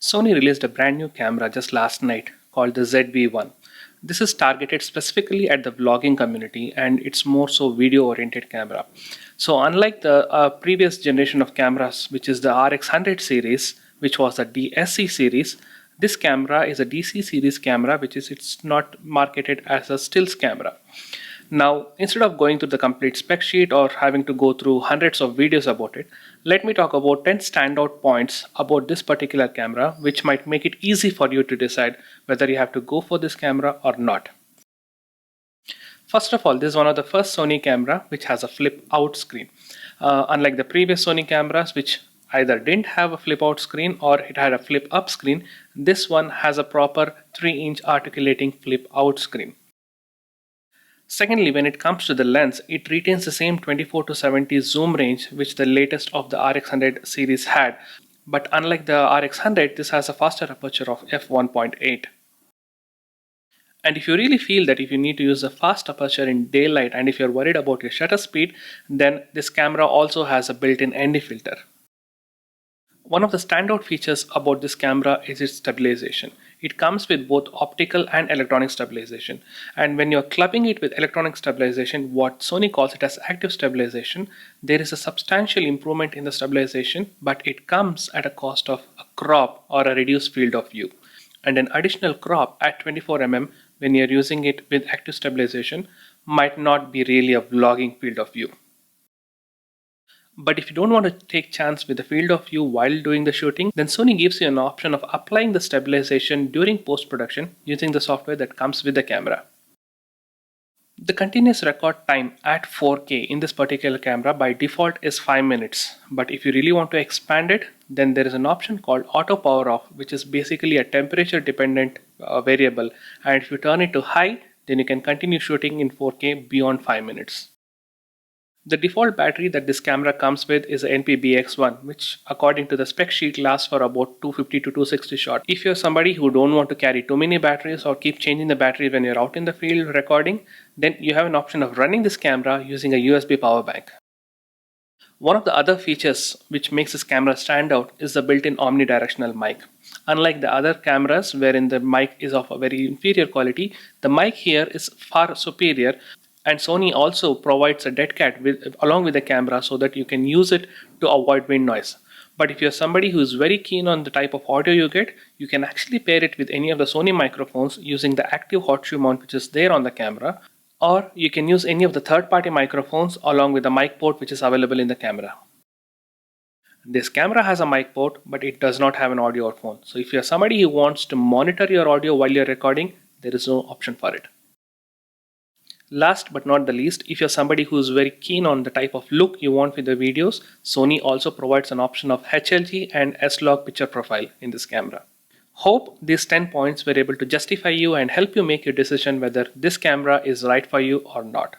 Sony released a brand new camera just last night called the ZV1. This is targeted specifically at the vlogging community and it's more so video oriented camera. So unlike the previous generation of cameras, which is the RX100 series, which was the DSC series, this camera is a DC series camera, which is it's not marketed as a stills camera. Now, instead of going through the complete spec sheet or having to go through hundreds of videos about it, let me talk about 10 standout points about this particular camera, which might make it easy for you to decide whether you have to go for this camera or not. First of all, this is one of the first Sony camera which has a flip out screen. Unlike the previous Sony cameras, which either didn't have a flip out screen or it had a flip up screen, this one has a proper 3-inch articulating flip out screen. Secondly, when it comes to the lens, it retains the same 24-70 zoom range which the latest of the RX100 series had. But unlike the RX100, this has a faster aperture of f1.8. And if you really feel that if you need to use a fast aperture in daylight and if you're worried about your shutter speed, then this camera also has a built-in ND filter. One of the standout features about this camera is its stabilization. It comes with both optical and electronic stabilization. And when you're clubbing it with electronic stabilization, what Sony calls it as active stabilization, there is a substantial improvement in the stabilization, but it comes at a cost of a crop or a reduced field of view. And an additional crop at 24 mm when you're using it with active stabilization might not be really a vlogging field of view. But if you don't want to take chance with the field of view while doing the shooting, then Sony gives you an option of applying the stabilization during post-production using the software that comes with the camera. The continuous record time at 4K in this particular camera by default is 5 minutes. But if you really want to expand it, then there is an option called auto power off, which is basically a temperature dependent variable. And if you turn it to high, then you can continue shooting in 4K beyond 5 minutes. The default battery that this camera comes with is a NP-BX1, which according to the spec sheet lasts for about 250 to 260 shots. If you're somebody who don't want to carry too many batteries or keep changing the battery when you're out in the field recording, then you have an option of running this camera using a USB power bank. One of the other features which makes this camera stand out is the built-in omnidirectional mic. Unlike the other cameras wherein the mic is of a very inferior quality, the mic here is far superior. And Sony also provides a dead cat along with the camera so that you can use it to avoid wind noise. But if you're somebody who's very keen on the type of audio you get, you can actually pair it with any of the Sony microphones using the active hot shoe mount which is there on the camera. Or you can use any of the third-party microphones along with the mic port which is available in the camera. This camera has a mic port, but it does not have an audio outphone. So if you're somebody who wants to monitor your audio while you're recording, there is no option for it. Last but not the least, if you're somebody who's very keen on the type of look you want with the videos, Sony also provides an option of HLG and S-Log picture profile in this camera. Hope these 10 points were able to justify you and help you make your decision whether this camera is right for you or not.